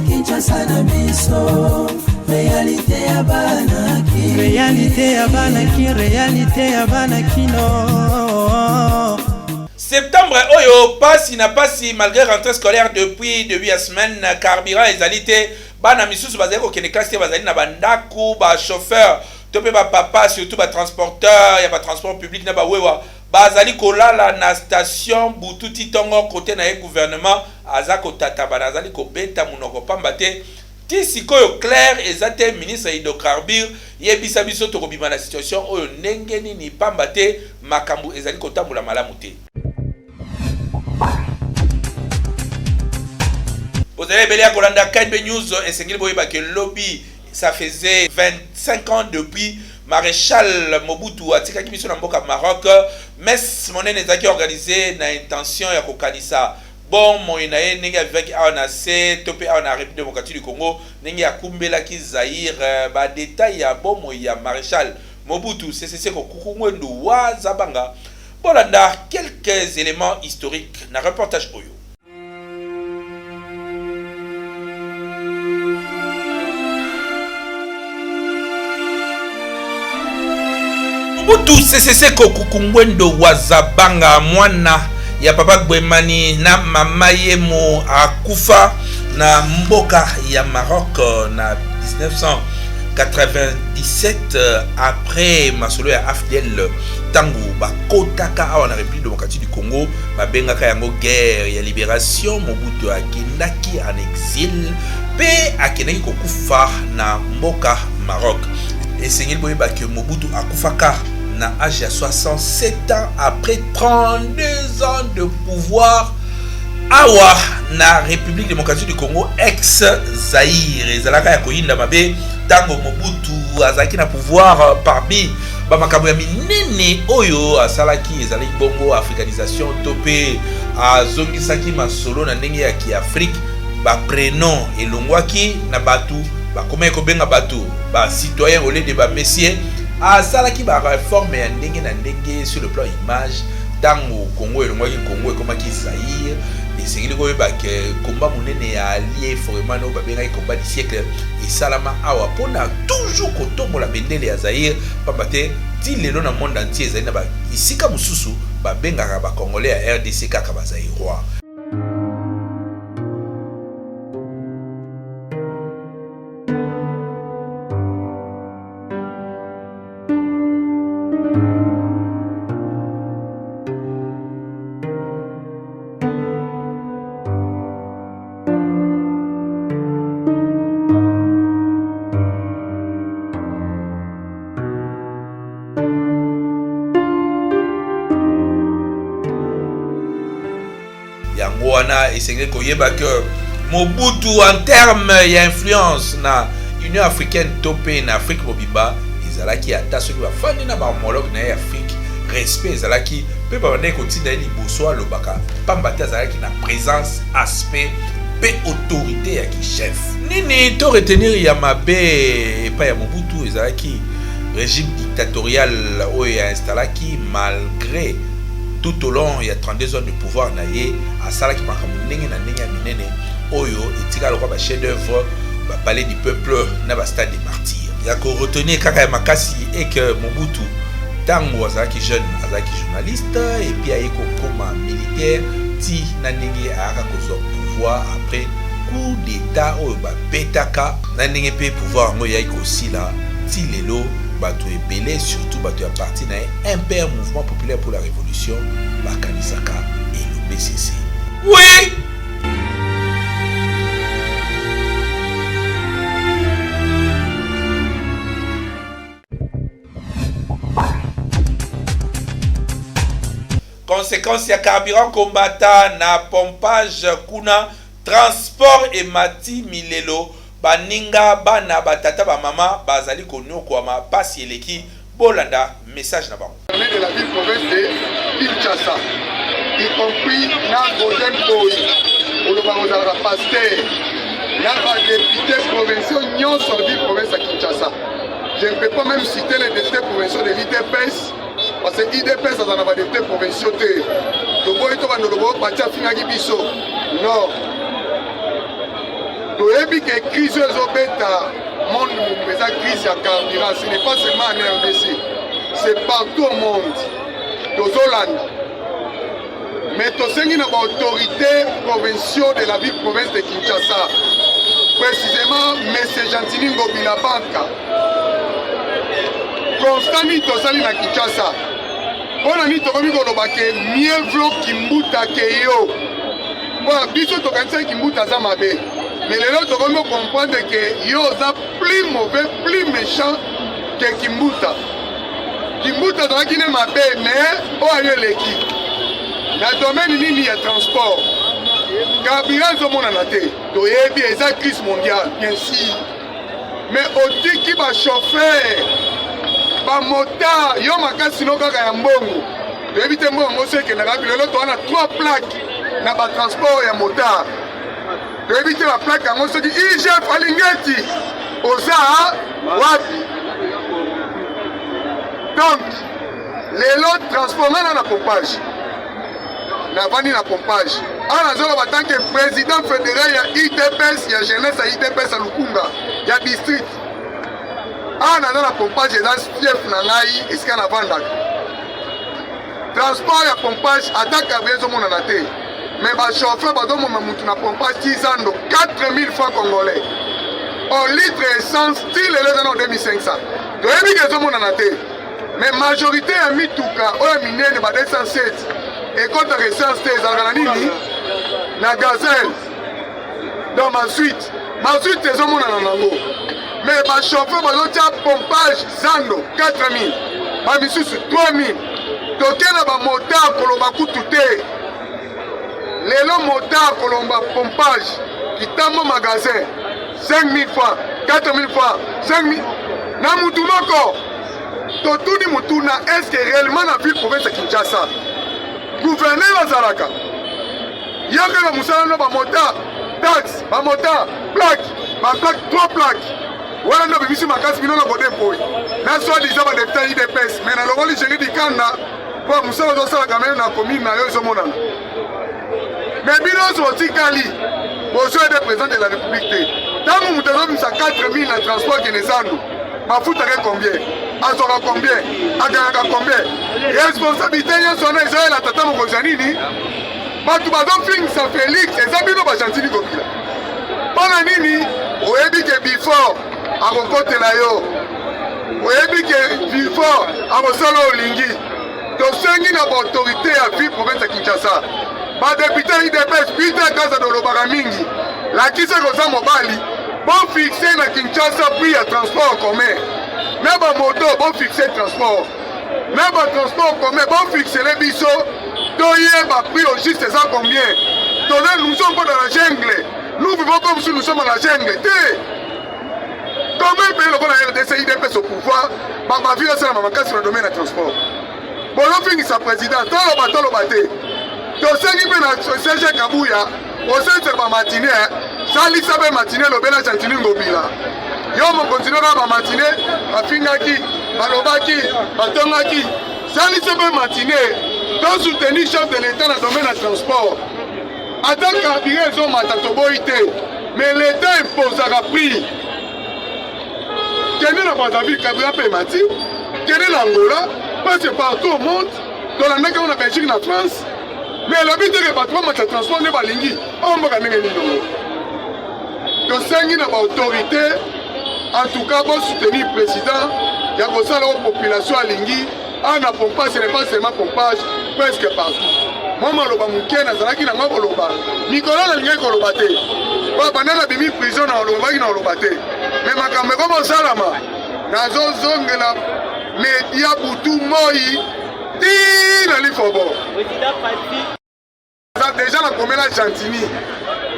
Kinshasa na biso, réalité ya banaki, réalité ya banakino. Septembre oyo passe n'a pas si malgré rentrée scolaire depuis début de semaine carburant ezalité bana misusu bazali ko kene classe bazali na bandaku ba chauffeur topé ba papa surtout ba transporteur ya ba transport public na ba wewa bazali kolala na station bututi tongo côté na gouvernement azako tata bazali ko beta munoko pamba te ti sikoyo clair ezate ministre hydrocarbures yebisa biso to kobima na situation oyo ndenge nini pamba te makambo ezali kotambola malamu te. Vous avez belé à Kolanda KNB News et Sengil Boyeba que lobby ça faisait 25 ans depuis Maréchal Mobutu a tika kibiso na mboka Maroc mais monene ezaki organisé na intention ya kokanisa bon moyena ye ndenge avec ANC topé en République démocratique du Congo ndenge ya kumbela ki Zaïre ba détail ya bon moya Maréchal Mobutu c'est ko kukungwendu wa zabanga bolanda quelques éléments historiques na reportage oyo. Mobutu CCC kokukungwendo wazabanga mwana ya papa Gwemani na mama yemo akufa na mboka ya Maroc na 1997 après masolo ya AFDL tangu bakotaka awa na République démocratique du Congo babengaka yango guerre ya libération. Mobutu akendaki en exil pe akendaki kokufa na mboka Maroc. Esengeli boyeba que Mobutu akufaka na âge à 67 ans après 32 ans de pouvoir awa na République démocratique du Congo ex Zaïre ezalaka ya koyinda mabe tango Mobutu azaki na pouvoir parmi ba makambo ya minene oyo asalaki ezalaki bongo africanisation topé azongisaki masolo na ndenge ya ki-Afrique ba prénom elongwaki na batu ba komé ko benga batu ba citoyen au lieu de ba messieurs asalaki ba réforme ya ndenge na ndenge sur le plan image tango Congo elongwaki Congo ekomaki Zaïre esengeli koyeba ke komba monene ya allié vraiment no babengaki combat du siècle esalama awa pona toujours kotombola bendele ya Zaïre pamba te ti lelo na monde entier ezali na ba isika mosusu babengaka ba congolais ya RDC kaka ba Zaïrois. Yangoana esengeli koyeba que Mobutu en terme ya influence na Union africaine topé na Afrique mobimba ezalaki ata soki bafandi na ba homologue na Afrique respect ezalaki pe babandaki kotinda liboso alobaka pamba te azalaki na présence aspect pe autorité ya ki-chef nini to retenir ya mabe epai ya Mobutu ezalaki régime dictatorial oyo ya installaki malgré tout au long il y a 32 ans de pouvoir naie à salaki makambo ndenge na ndenge ya minene oyo etika lokwa ba chef d'œuvre ba palais du peuple na ba stade des martyrs ya ko retenir kaka ya makasi et que Mobutu tango azalaki jeune azalaki journaliste et puis ayeko koma militaire ti na ndenge aka kozwa pouvoir après coup d'état oyo ba betaka na ndenge pe pouvoir ngo ya ikosila ti lelo bato ebele surtout bato ya parti na impère mouvement populaire pour la révolution bakanisaka et le BCC. Oui. Conséquence ya carburant combattant na pompage kuna transport et mati milelo baninga bana batata ba mama bazali konoko ma pasi eleki bolanda message na bango de la ville province de Kinshasa y compris na Golden Boy olobango pasteur na ba député provinciaux nyonso de province de Kinshasa. Je ne peux pas même citer les députés provinciaux de l'IDPS parce que IDPS aza na badepute provinciaux te toboyi to bandolobo batia afingaki biso non toyebi ke crise ezobeta monde mobimba eza crise ya carburant ce n'est pas seulement en RDC c'est partout au monde tozolanda mais tosengi na baautorité provinciaux de la ville province de Kinshasa précisément M. Gentini Ngobila Banka Constantini tosali na Kinshasa mpona nini tokomi koloba ke mieux vaut Kimbuta ke yo mpona biso tokanisaki Kimbuta aza mabe mais lelo tokomi comprendre ke yo oza plus mauvais plus méchant ke Kimbuta Kimbuta azalaki ne mabe mais oyo eleki na domaine nini ya transport carburant ezomonana te toyebi eza crise mondiale bien sûr mais otiki bachauffeur bamotard yo makasi no kaka ya mbongo toyebi te mbongo moso ekendaka lelo towana 3 plaques na batransport ya motard toyebi te baplaque yango soki igf alingeti oza wapi donc lelo transport ngana na pompage navandi na pompage ana nazoloba tanke président fédéral ya IDPS ya jeunesse ya IDPS ya Lukunga ya district ana naza na pompage eza fief na ngai esika navandaka transport ya pompage ata carburant ezomonana te mais bachauffeur bazomoma mutu na pompage 10 ans 4000 francs congolais au litre essence ti lelo eza na 2500 toyebi ke ezomonana te mais majorité ya mituka oyo minene ba 207 ekotaka essence te ezalaka na nini na gazelle donc masuite ezomonana nango mais bachauffeur bazotia pompage zando 4000 bamisusu 3000 toke na bamotard koloba kutu te lelo motard kolomba pompage kitambo magasin 5000 francs 4000 francs 5000 na mutu moko totuni mutuna est-ce que réellement na ville province ya Kinshasa gouverneur azalaka yakaka musala no bamotard taxe bamotard plaque baplaque 3 plaques wana ndo bimisi makasi bino na bodepoi na soi-disant badepute IDPS mais na longoli génie dikanda po musala ozosalaka meme na commune na yo ezomonana mais bino oso otikali bozwa ede président de la république te ntango moto azobimisa 4000 na transport kene zandu bafutaka combien azwaka combien agangaka combien responsabilité nyonso wana ezoyela tata mokonzi ya nini bato bazofingisa Félix eza bino bagentili Ngobila mpona nini oyebi ke before akokotela yo oyebi ke before akosala olingi tosengi na baautorité ya ville province ya Kinshasa badepute IDPS Peter Kaza dolobaka mingi lakisa koza mobali bofixe na Kinshasa prix ya transport commun na bamoto bofixe transport na batransport commun bofixele biso toyeba prix au juste eza combien nous sommes pas dans la jungle nous vivons comme si nous sommes dans la jungle te comment pays lokola RDC IDPS au pouvoir bamavie osalama makasi na domaine ya transport bolofingisa président toloba te tosengi mpe na Serge Kabuya osentisaka bamatine salisa mpe matine lobela Gentini Ngobila yo mokonzi noka bamatine bafingaki balobaki batongaki salisa mpe matine tosoutenir chef de l'état na domaine ya transport ata carburant ezomata toboyi te mais l'état imposaka prix kende na Brazzaville carburant mpe emati kende na Angola parce partout au monde tolandaki ngo na Belgique na France mais elobi teke bato bamata transport nde balingi omboka ndenge nini tosengi na baautorité en tout cas bosoutenir président ya kosala oyo population alingi ana pompage ce n'est pas seulement pompage presque partout moi maloba moke nazalaki nango koloba mikolo nalingaki koloba te po banda nabimi prison na olobaki na oloba te mais makambo ekomosalama nazozongela media butu moi tina lifobo déjà nakomela Gentini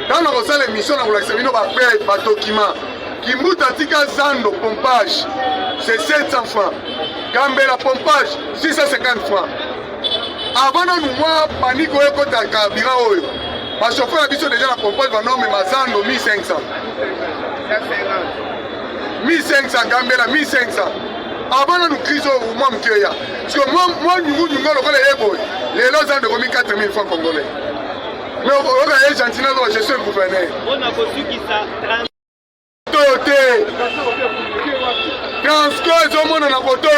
ntango nakosala émission na kolakisa bino badocument Kimbuta tika zando pompage c'est 700 francs Gambela pompage 650 francs avant nanu mwa panike oyo ekota carburant oyo bachauffeur na biso déjà na pompage banomema zando 1500 Gambela 1500 Avant nous crise au moins Mkeya. Parce que moi, nous les lots de remis 4 000 francs congolais. Mais on a gentil, je suis le gouverneur. On a reçu qui ça? Transco, ils ont mon en côté.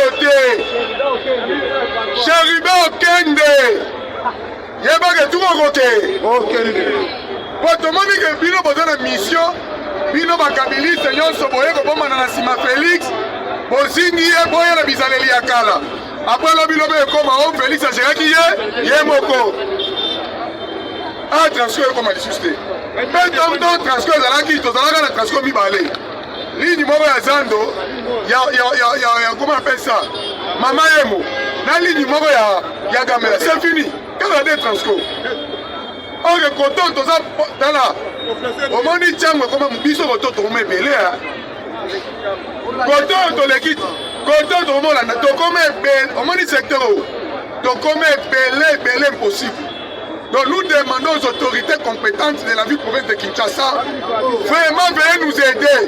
Chéribe Okende. Yeba tout mon côté. Pour tout le monde qui a besoin de mission, Bino Bakabili, Seigneur Soboye, comme on a Sima Félix, Bozingi, Boya la Bizaleli Akala. Après le bilobe comme un Félix Agéraki, Yemoko. Ah, transco comme à l'issusté. Mais tant transco, Zalaki, Tozalaka, la transco mi-balé. Ligne numéro ya Zando, comment on appelle ça? Mama Emo. La ligne numéro ya Gamela, c'est fini. Quand on a des transco. On est content, tout ça, dans la. Au moment où il y a un biseau, on est belé. Content, on est quitte. Content, on est au moins du secteur. Donc, on est belé impossible. Donc, nous demandons aux autorités compétentes de la ville province de Kinshasa, vraiment, veuillez nous aider.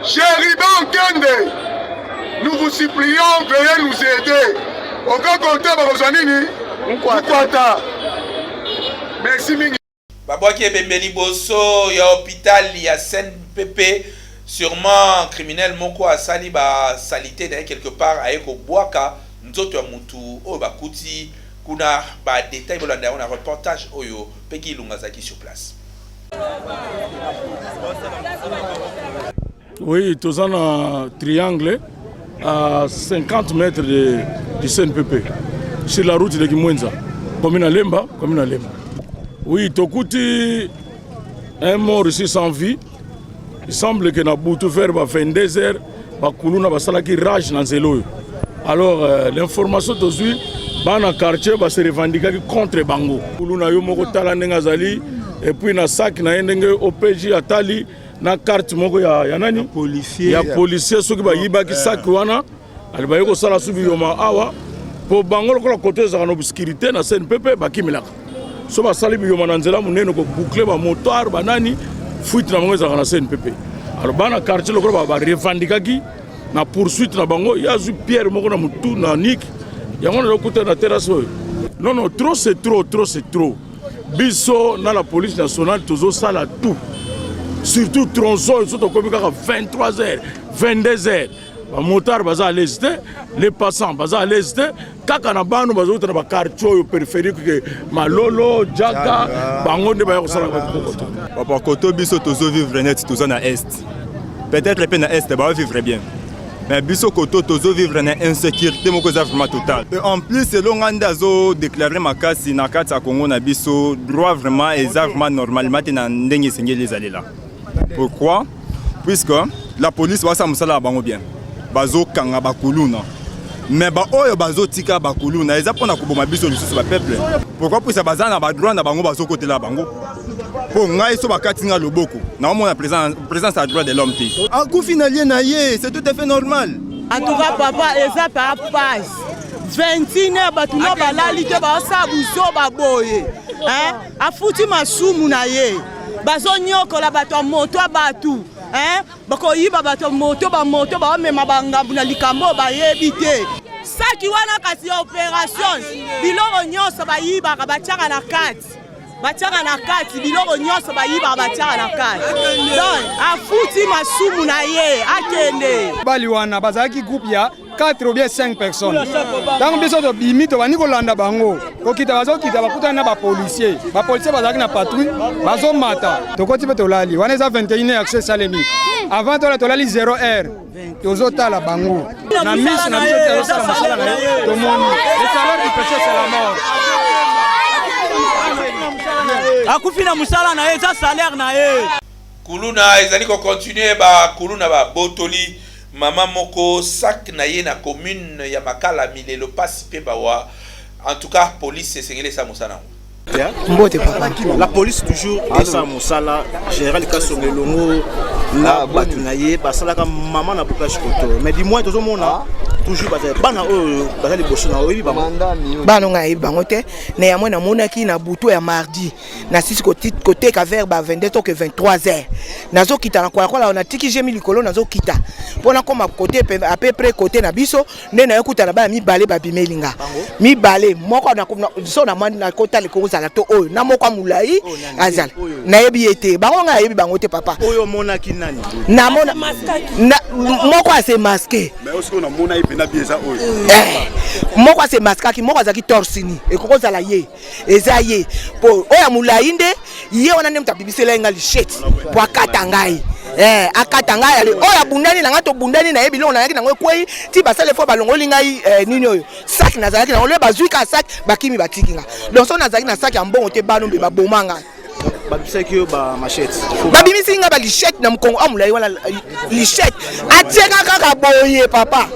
Chériban Kende, nous vous supplions, veuillez nous aider. Aucun compteur, merci, Mingi. Babouaki et Bembeli Bosso, il y a hôpital, il y a CNPP, sûrement criminel moko a sali ba salité quelque part avec Boaka, nzoto ya mutu o bakuti kuna ba détail bolanda on a reportage oyo Peki Lungazaki sur place. Oui, tous en un triangle à 50 mètres du CNPP sur la route de Kimwenza, commune à Lemba. Oui, Tokuti, un mort ici sans vie. Il semble que Naboutou faire 22 heures, Bakuluna Basalaki rage dans Zélo. Alors, l'information d'aujourd'hui, dans le quartier, va se revendiquer contre Bango. Kuluna Yomoko Talanengazali, et puis na sac, na Ndenge OPJ Atali, na carte Moko ya nani? Il y a policier, ceux qui va yibaki sac wana, Albayoko Sala Subi Yoma Awa, pour Bango, le côté de l'obscurité, na CNPP, Bakimilaka. So basali biyo mananzela munene ko boucler ba moteur banani fuite na mongeza kana CNPP. Alors bana quartier lokolo ba revendikaki na poursuite na bango yazu Pierre moko na mutu na Nick. Yango na lokuta na terrasse. Non, trop c'est trop. Biso na la police nationale tozo sala tout. Surtout tronçon ils sont comme 23h, 22h. Les motards sont à l'est, les passants sont à l'est. Quand on a des quartiers périphériques, Malolo, Djaka, Bango, ne va pas Papa Koto, Biso, Tozo vivre net, Tozo na est. Peut-être les peines à est, va vivre bien. Mais Biso Koto, Tozo vivre na insécurité, mon cause vraiment totale. En plus, selon Andazo déclaré ma casse, na Katsa Congo na Biso, droit vraiment et vraiment normalement, na ndenge sengé les aller là. Pourquoi? Puisque la police va s'amuser Bango bien. Bazo kanga bakuluna mais ba oyo bazo tika bakuluna eza pona kuboma biso lisusu ba peuple pourquoi pour ça bazana ba droit na bango bazo côté la bango pour ngai so bakatinga loboko na mona présence à droit de l'homme ti en coup finalier na ye c'est tout à fait normal en tout cas papa eza par page 21 batuna balali te ba sabuso baboye hein afuti masumu na ye bazo nyokola bato moto batu hein bako yiba bato moto ba mema bangambu na likambo ba yebite saki wana kasi opération biloko nyonso ba yiba ka bachaka na kati biloko nyonso ba yiba ba bachaka na kati donc afuti masumu na ye akende bali wana bazaki groupe ya 4 ou bien 5 personnes. Dans le besoin de bimi, to bani kolanda bango. Ko kita bazo kita bakuta na ba policier. Ba policier bazaki na patrouille, bazo mata. To koti pe to lali. Wana za 21 accès salemi. Avant to lali 0h. Tozo tala bango. Na mise na mise to sala masala na to moni. Le salaire du péché c'est la mort. Akufina musala na ye, ça salaire na ye. Kuluna ezali ko continuer ba kuluna ba botoli. Maman moko sac na ye na commune ya Makala milelo pasi pe bawa en tout cas police c'est sengele sa musana la police toujours et sa musala général Kasongelongo na batu na ye basalaka maman na boucage koto mais du moins toujours mona toujours bana bazali bosso na oyi bana nga yeba ngote na ya mona monaki na buto ya mardi na 6 côté ka vers ba 22 to que 23h nazo kita na kwa na tiki jemi likolo nazo kita pona koma côté à peu près côté na biso nde na yokuta na ba mi balé ba bimelinga mi balé moko na so na mandi na kota le ko zala to oyo na moko mulai azala na yebi ete bango nga yebi bango te papa oyo monaki nani na mona moko ase masqué mais aussi on a mona ipena bieza oyo moko ase masqué moko azaki torsini ekoko zala ye eza ye po oya mulai nde ye wana ne mtabibisela nga lisheti po akata ngai akata ngai ale oya bundani na ngato bundani na yebi lona yaki na ngwe kwei ti basale fo balongoli ngai nini oyo sac na zalaki na ole bazwika sac bakimi batikinga donc so na zalaki na sac ya mbongo te bano mbe babomanga babisaki ba machette babimisi nga ba lichette na mkongo amulai wana lichette atieka kaka boye papa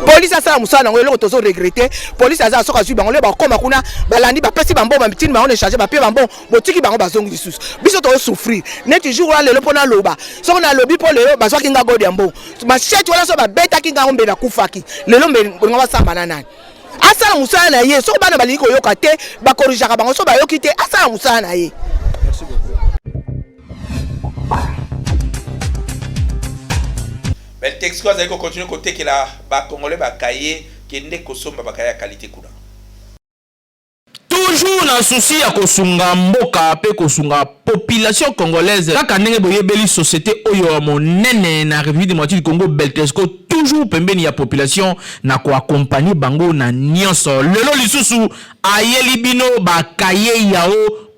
police asala musana ngo eloko tozo regretter police aza soka zwi bango le ba koma kuna balandi ba pesi bambo ba mitini bango le charger ba pie bambo botiki bango bazongi lisusu biso to souffrir neti jour la lelo pona loba soko na lobi po lelo bazwa kinga godi yambo machette wala so ba beta kinga ngombe na kufaki lelo mbe ngo basamba na nani asala musana na ye soko bana baliko yoka te ba corriger bango so ba yoki te asala musana na ye. Beltexco azali ko continuer côté que la ba congolais ba kaye kende kosomba ba kaye qualité kuna. Toujours na souci ya kosunga mboka pe kosunga population congolaise kaka ndenge boyebeli société oyo monene na République démocratique du Congo Beltexco toujours pembeni ya population na ko accompagner bango na nyonso lelo lisusu ayeli bino ba kaye yao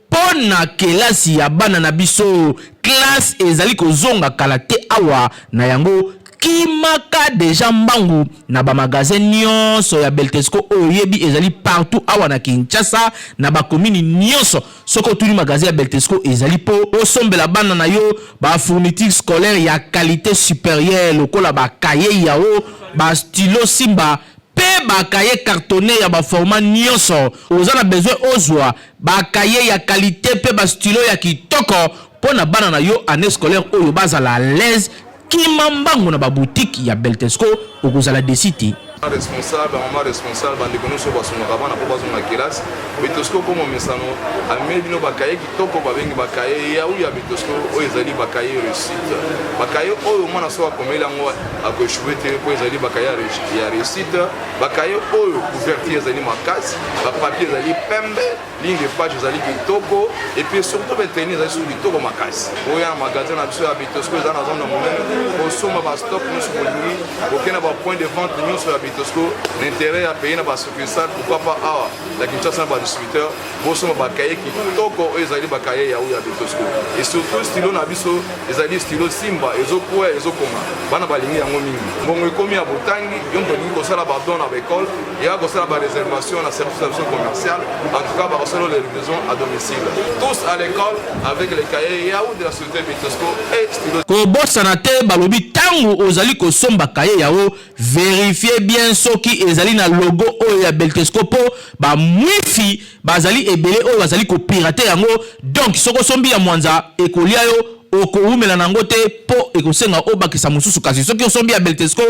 pona kelasi ya bana na biso classe ezali kozonga kala te awa na yango kimaka deja mbangu na ba magasin nyonso ya Beltexco oyo yebi ezali partout awa na Kinshasa na ba commune nyonso soko tuli magasin ya Beltexco ezali po osombela bana na yo ba fourniture scolaire ya qualité supérieure lokola ba cahier yao ba stylo simba pe ba cahier cartonné ya ba format nyonso ozana besoin ozwa ba cahier ya qualité pe ba stylo ya kitoko pona bana na yo année scolaire oyo bazala à l'aise kimambango na ba boutique ya Beltexco okozala desiti responsable maman responsable bande kono so basonga bana po basonga classe Beltexco comme mesano ameli bino bakaye kitoko babengi bakaye ya uya Beltexco o ezali bakaye réussite bakaye oyo mwana so akomela ngo akochouer te po ezali bakaye ya réussite bakaye oyo couverture ezali makasi ba papier ezali pembe ligne de page ezali kitoko et puis surtout beteni ezali sur kitoko makasi oya magasin na biso ya Beltexco ezana zone na monene osoma ba stock nyonso bolingi okena ba point de vente nyonso ya Beltexco l'intérêt à payer na ba succursale pourquoi pas awa la Kinshasa na ba distributeur bosoma ba kaye kitoko ezali ba kaye ya uya Beltexco et surtout stylo na biso ezali stylo simba ezokuwa ezokoma bana balingi yango mingi mbongo ekomi ya botangi yo ndongi kosala ba don na école ya kosala ba réservation na service commercial en tout cas ba kosala les livraisons à domicile tous à l'école avec les cahiers ya de la société Beltexco et stylo ko bosana te balobi tangu ozali kosomba kaye yao vérifier bien soki ezali na logo oyo ya Beltexco po ba mwifi bazali ebele oyo bazali ko pirater yango donc soko sombi ya mwanza ekolia yo okoumela nango te po ekosenga obakisa mususu kasi soki osombi ya Beltexco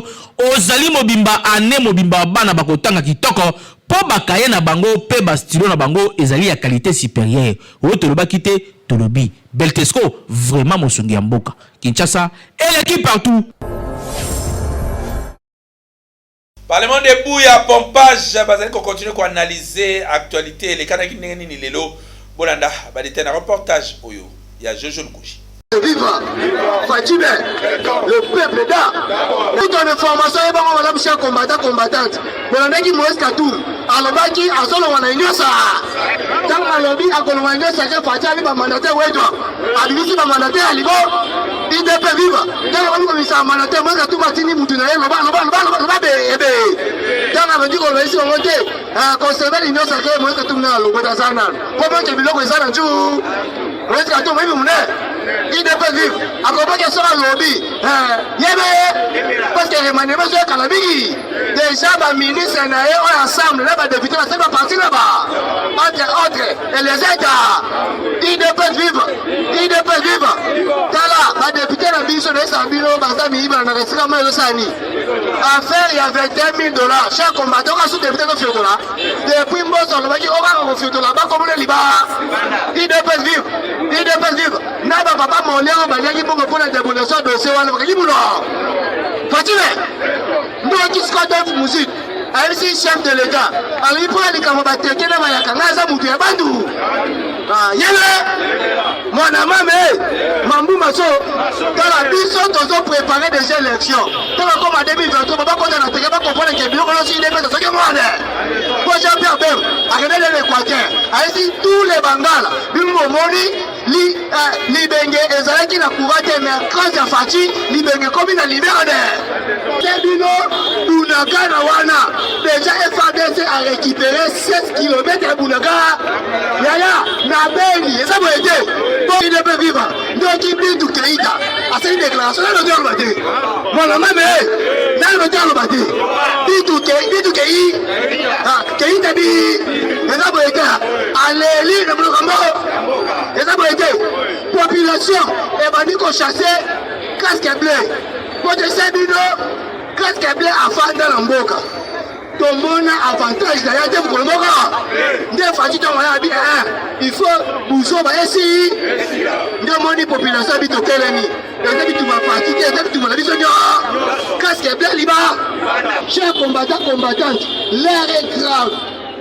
ozali mobimba ane mobimba bana bakotanga kitoko po bakaye na bango pe ba stylo na bango ezali ya qualité supérieure o tolobaki te tolobi Beltexco vraiment mosungi ya mboka Kinshasa et l'équipe partout. Parlement de Bouya pompage bazali ko continuer ko analyser actualité les kana kinenge ni lelo bolanda ba détena reportage oyo ya Jojo Nkushi. Viva Fatime, le peuple d'A. Toute une information est bon, madame chère combattante. Mais on a dit Moïse Katou. Alors, Baki, à solo, on a une yosa. Dans la lobby, à Colombienne, c'est que Fatime va mandater Wedwa. À l'université, va mandater à Ligo. Il ne peut vivre. Dans le commissaire, mandater, moi, Katou, Batini, Moutunaï, dans la dit qu'on va ici, on va dire, conserver l'union sacrée, Moïse Katou, dans le Bodazana. Comment tu veux que ça, un jour, Moïse Katou, oui, mon il ne peut vivre. À propos de ça, lobby. Parce que les manifestants sont calabigi. déjà ba ministre na eux ensemble là ba député c'est pas parti là-bas entre autres et les États IDPS vivre tala ba député na biso de Sambino baza miiba na resika ma sani affaire il y avait $20,000 chaque combattant a sous député de Fiotola depuis mboso le baki oba ko Fiotola ba comme le liba IDPS vivre na ba papa molero ba yaki pour la débolation de ce wana baki bulo Fatime ndo kiskote musique aisi chef de l'état alipo alikama bateke na mayaka ngaza mutu ya bandu yele mwana mame mambu maso tala biso tozo préparer des élections tala comme en 2023 baba kota na teke ba comprendre que bio kolo si dépêche ce que moi ko Jean-Pierre Bem akene le Équateur aisi tous les bangala bimbo moni libenge ezalaki na courage mais quand ya fati libenge comme na libérade Kebino Bunaga na wana déjà FADC a récupéré 16 km à Bunaga yaya na Beni ça va aider pour il peut vivre donc il dit tout Keïta à cette déclaration là le diable batté mon ami là le diable batté dit tout Keïta dit ça va aider allez le bloc ça va aider population et bandi ko chasser casque bleu pour de Sebino casque bleu afin dans la mboka tomona avantage d'ailleurs de vous ne fati to ya bien il faut bouso ba esi de moni population bito keleni et bitu ma parti et bitu ma biso nyo casque bleu liba chers combattants l'air est grave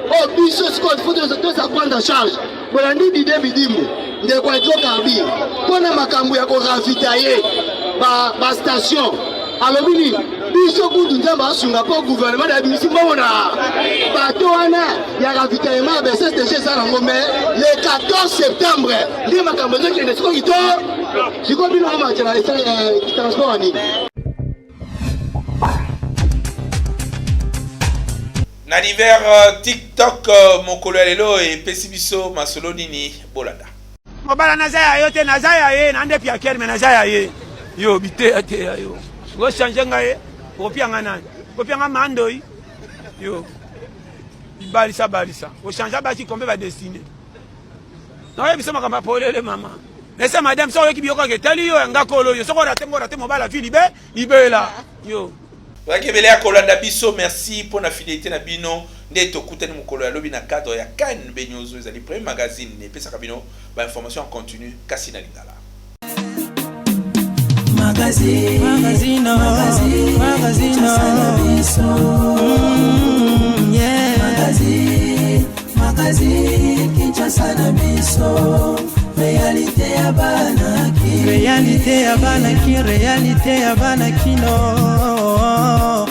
au biso squad faut de ça prendre en charge bolandi dide bidimbo de kwa jokabi pona makambo ya ko ravitailler ba station alobini biso kutu nzamba asunga po gouvernement da bimisi mbona bato wana ya ravitaillement ba SSTG ça nango mais le 14 septembre ndi makambo zo kende siko kito siko bino ma tela transport ani na l'hiver TikTok mokolo lelo et pesibiso masolo nini bolanda mobala nazaya yo te nazaya ye nande pia ker me nazaya ye yo bite ate yo go changer ngaye kopianga nani kopianga mandoi yo balisa go changer ba ki kombe ba destiné no ye bisema kamba polele mama laisse madame so ki biyoko ke tali yo ngakolo yo soko rate mobala fili libela yo wakebele ya kolanda biso merci pour la fidélité na bino nde tokutani mokolo ya lobi na cadre ya kan benyozo ezali premier magazine epesaka bino ba information en continu kasi na lingala magazine Kinshasa na biso réalité ya bana kino